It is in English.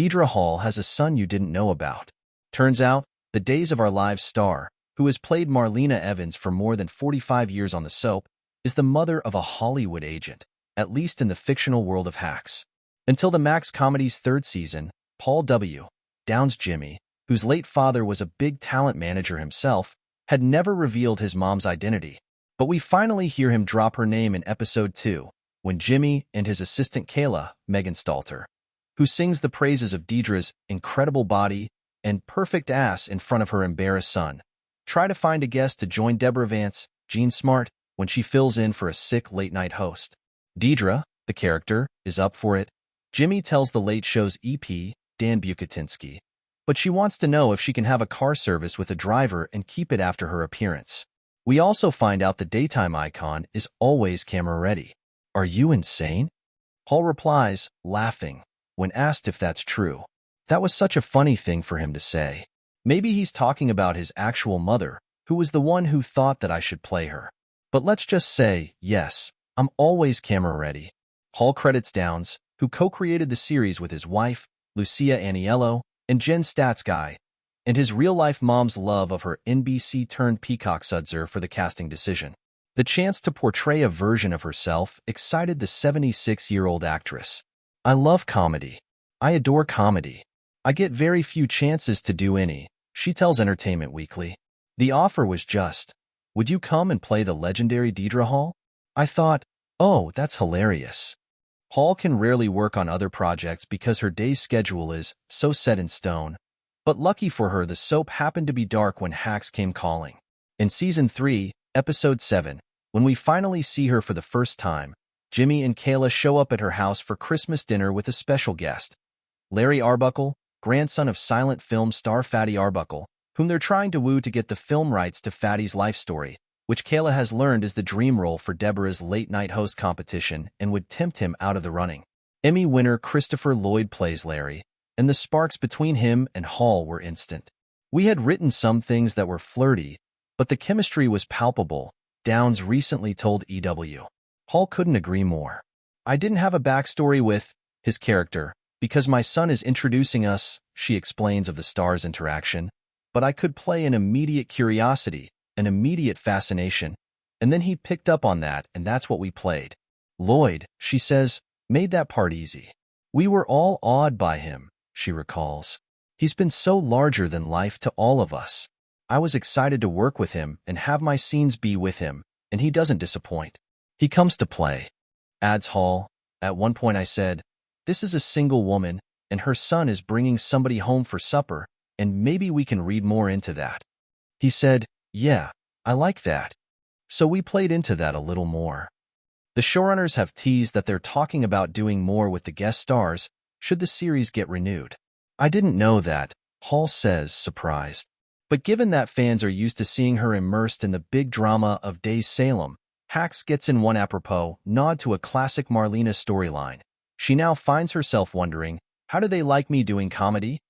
Deidre Hall has a son you didn't know about. Turns out, the Days of Our Lives star, who has played Marlena Evans for more than 45 years on the soap, is the mother of a Hollywood agent, at least in the fictional world of Hacks. Until the Max comedy's third season, Paul W. Downs Jimmy, whose late father was a big talent manager himself, had never revealed his mom's identity. But we finally hear him drop her name in episode 2, when Jimmy and his assistant Kayla, Megan Stalter, who sings the praises of Deidre's incredible body and perfect ass in front of her embarrassed son, try to find a guest to join Deborah Vance, Jean Smart, when she fills in for a sick late-night host. Deidre, the character, is up for it. Jimmy tells the Late Show's EP, Dan Bucatinsky, but she wants to know if she can have a car service with a driver and keep it after her appearance. We also find out the daytime icon is always camera ready. Are you insane? Paul replies, laughing, when asked if that's true. That was such a funny thing for him to say. Maybe he's talking about his actual mother, who was the one who thought that I should play her. But let's just say, yes, I'm always camera ready. Paul credits Downs, who co-created the series with his wife, Lucia Aniello, and Jen Statsky, and his real-life mom's love of her NBC-turned-Peacock Sudzer for the casting decision. The chance to portray a version of herself excited the 76-year-old actress. I love comedy. I adore comedy. I get very few chances to do any, she tells Entertainment Weekly. The offer was just, would you come and play the legendary Deidre Hall? I thought, oh, that's hilarious. Hall can rarely work on other projects because her day's schedule is so set in stone. But lucky for her, the soap happened to be dark when Hacks came calling. In Season 3, Episode 7, when we finally see her for the first time, Jimmy and Kayla show up at her house for Christmas dinner with a special guest, Larry Arbuckle, grandson of silent film star Fatty Arbuckle, whom they're trying to woo to get the film rights to Fatty's life story, which Kayla has learned is the dream role for Deborah's late-night host competition and would tempt him out of the running. Emmy winner Christopher Lloyd plays Larry, and the sparks between him and Hall were instant. We had written some things that were flirty, but the chemistry was palpable, Downs recently told EW. Hall couldn't agree more. I didn't have a backstory with his character, because my son is introducing us, she explains of the stars' interaction, but I could play an immediate curiosity, an immediate fascination, and then he picked up on that, and that's what we played. Lloyd, she says, made that part easy. We were all awed by him, she recalls. He's been so larger than life to all of us. I was excited to work with him and have my scenes be with him, and he doesn't disappoint. He comes to play. Adds Hall. At one point I said, this is a single woman, and her son is bringing somebody home for supper, and maybe we can read more into that. He said, yeah, I like that. So we played into that a little more. The showrunners have teased that they're talking about doing more with the guest stars should the series get renewed. I didn't know that, Hall says, surprised. But given that fans are used to seeing her immersed in the big drama of Days Salem, Hacks gets in one apropos nod to a classic Marlena storyline. She now finds herself wondering, how do they like me doing comedy?